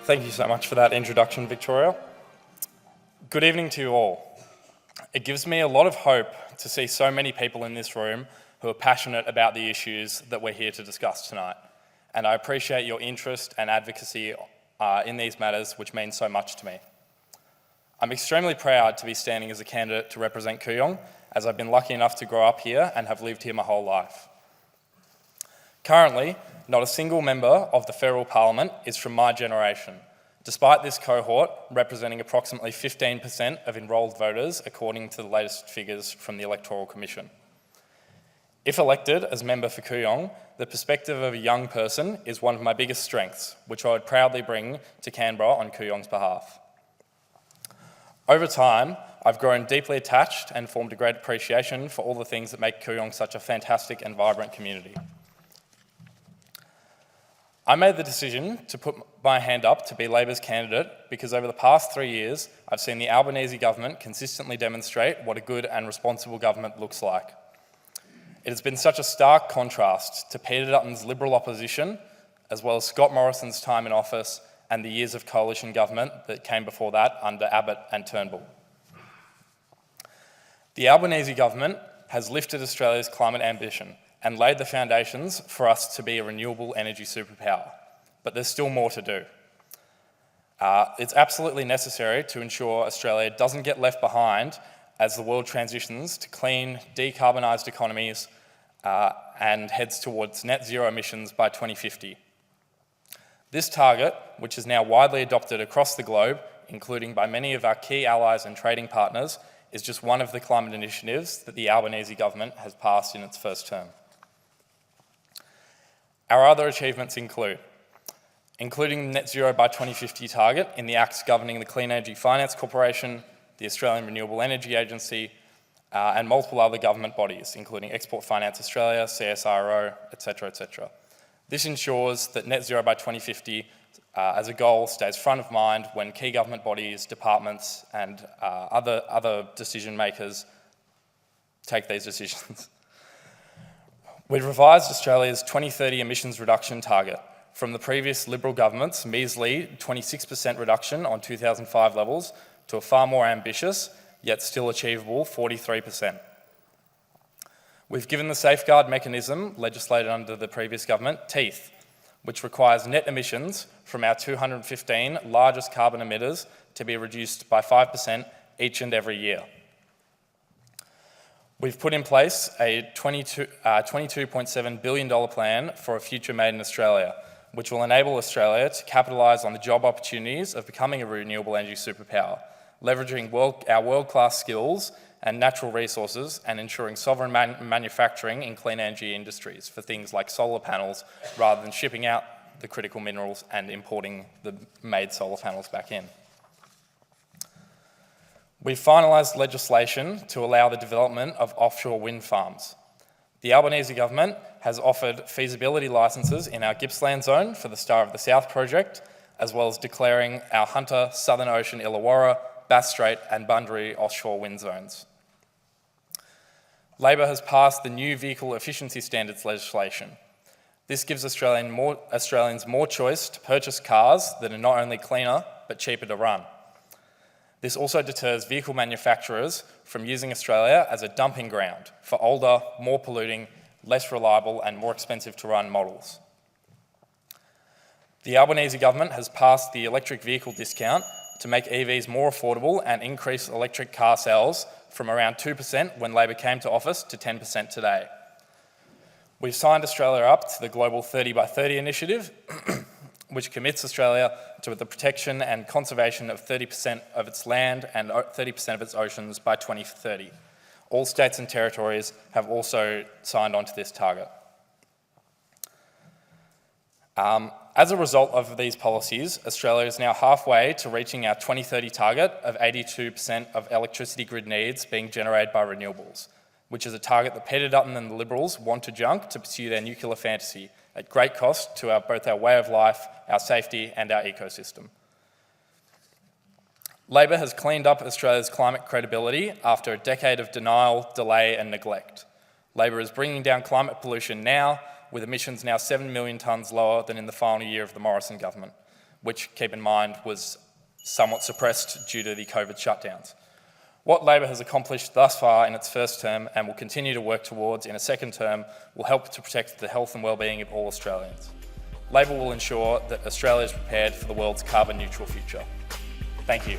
Thank you so much for that introduction, Victoria. Good evening to you all. It gives me a lot of hope to see so many people in this room who are passionate about the issues that we're here to discuss tonight. And I appreciate your interest and advocacy in these matters, which means so much to me. I'm extremely proud to be standing as a candidate to represent Kooyong, as I've been lucky enough to grow up here and have lived here my whole life. Currently, not a single member of the federal parliament is from my generation, despite this cohort representing approximately 15% of enrolled voters according to the latest figures from the Electoral Commission. If elected as member for Kooyong, the perspective of a young person is one of my biggest strengths, which I would proudly bring to Canberra on Kooyong's behalf. Over time, I've grown deeply attached and formed a great appreciation for all the things that make Kooyong such a fantastic and vibrant community. I made the decision to put my hand up to be Labor's candidate because over the past 3 years, I've seen the Albanese government consistently demonstrate what a good and responsible government looks like. It has been such a stark contrast to Peter Dutton's Liberal opposition, as well as Scott Morrison's time in office and the years of coalition government that came before that under Abbott and Turnbull. The Albanese government has lifted Australia's climate ambition and laid the foundations for us to be a renewable energy superpower. But there's still more to do. It's absolutely necessary to ensure Australia doesn't get left behind as the world transitions to clean, decarbonised economies and heads towards net zero emissions by 2050. This target, which is now widely adopted across the globe, including by many of our key allies and trading partners, is just one of the climate initiatives that the Albanese government has passed in its first term. Our other achievements including the net zero by 2050 target in the acts governing the Clean Energy Finance Corporation, the Australian Renewable Energy Agency, and multiple other government bodies, including Export Finance Australia, CSIRO, etc., etc. This ensures that net zero by 2050 as a goal stays front of mind when key government bodies, departments, and other decision makers take these decisions. We've revised Australia's 2030 emissions reduction target from the previous Liberal government's measly 26% reduction on 2005 levels to a far more ambitious, yet still achievable 43%. We've given the safeguard mechanism legislated under the previous government teeth, which requires net emissions from our 215 largest carbon emitters to be reduced by 5% each and every year. We've put in place a $22.7 billion plan for a future made in Australia, which will enable Australia to capitalise on the job opportunities of becoming a renewable energy superpower, leveraging our world-class skills and natural resources and ensuring sovereign manufacturing in clean energy industries for things like solar panels rather than shipping out the critical minerals and importing the made solar panels back in. We've finalised legislation to allow the development of offshore wind farms. The Albanese government has offered feasibility licences in our Gippsland zone for the Star of the South project, as well as declaring our Hunter, Southern Ocean Illawarra, Bass Strait and Bunbury offshore wind zones. Labor has passed the new vehicle efficiency standards legislation. This gives Australians more choice to purchase cars that are not only cleaner, but cheaper to run. This also deters vehicle manufacturers from using Australia as a dumping ground for older, more polluting, less reliable and more expensive to run models. The Albanese government has passed the electric vehicle discount to make EVs more affordable and increase electric car sales from around 2% when Labor came to office to 10% today. We've signed Australia up to the Global 30 by 30 initiative, which commits Australia to the protection and conservation of 30% of its land and 30% of its oceans by 2030. All states and territories have also signed on to this target. As a result of these policies, Australia is now halfway to reaching our 2030 target of 82% of electricity grid needs being generated by renewables, which is a target that Peter Dutton and the Liberals want to junk to pursue their nuclear fantasy at great cost to both our way of life, our safety and our ecosystem. Labor has cleaned up Australia's climate credibility after a decade of denial, delay and neglect. Labor is bringing down climate pollution now, with emissions now 7 million tonnes lower than in the final year of the Morrison government. which, keep in mind, was somewhat suppressed due to the COVID shutdowns. What Labor has accomplished thus far in its first term and will continue to work towards in a second term will help to protect the health and well-being of all Australians. Labor will ensure that Australia is prepared for the world's carbon neutral future. Thank you.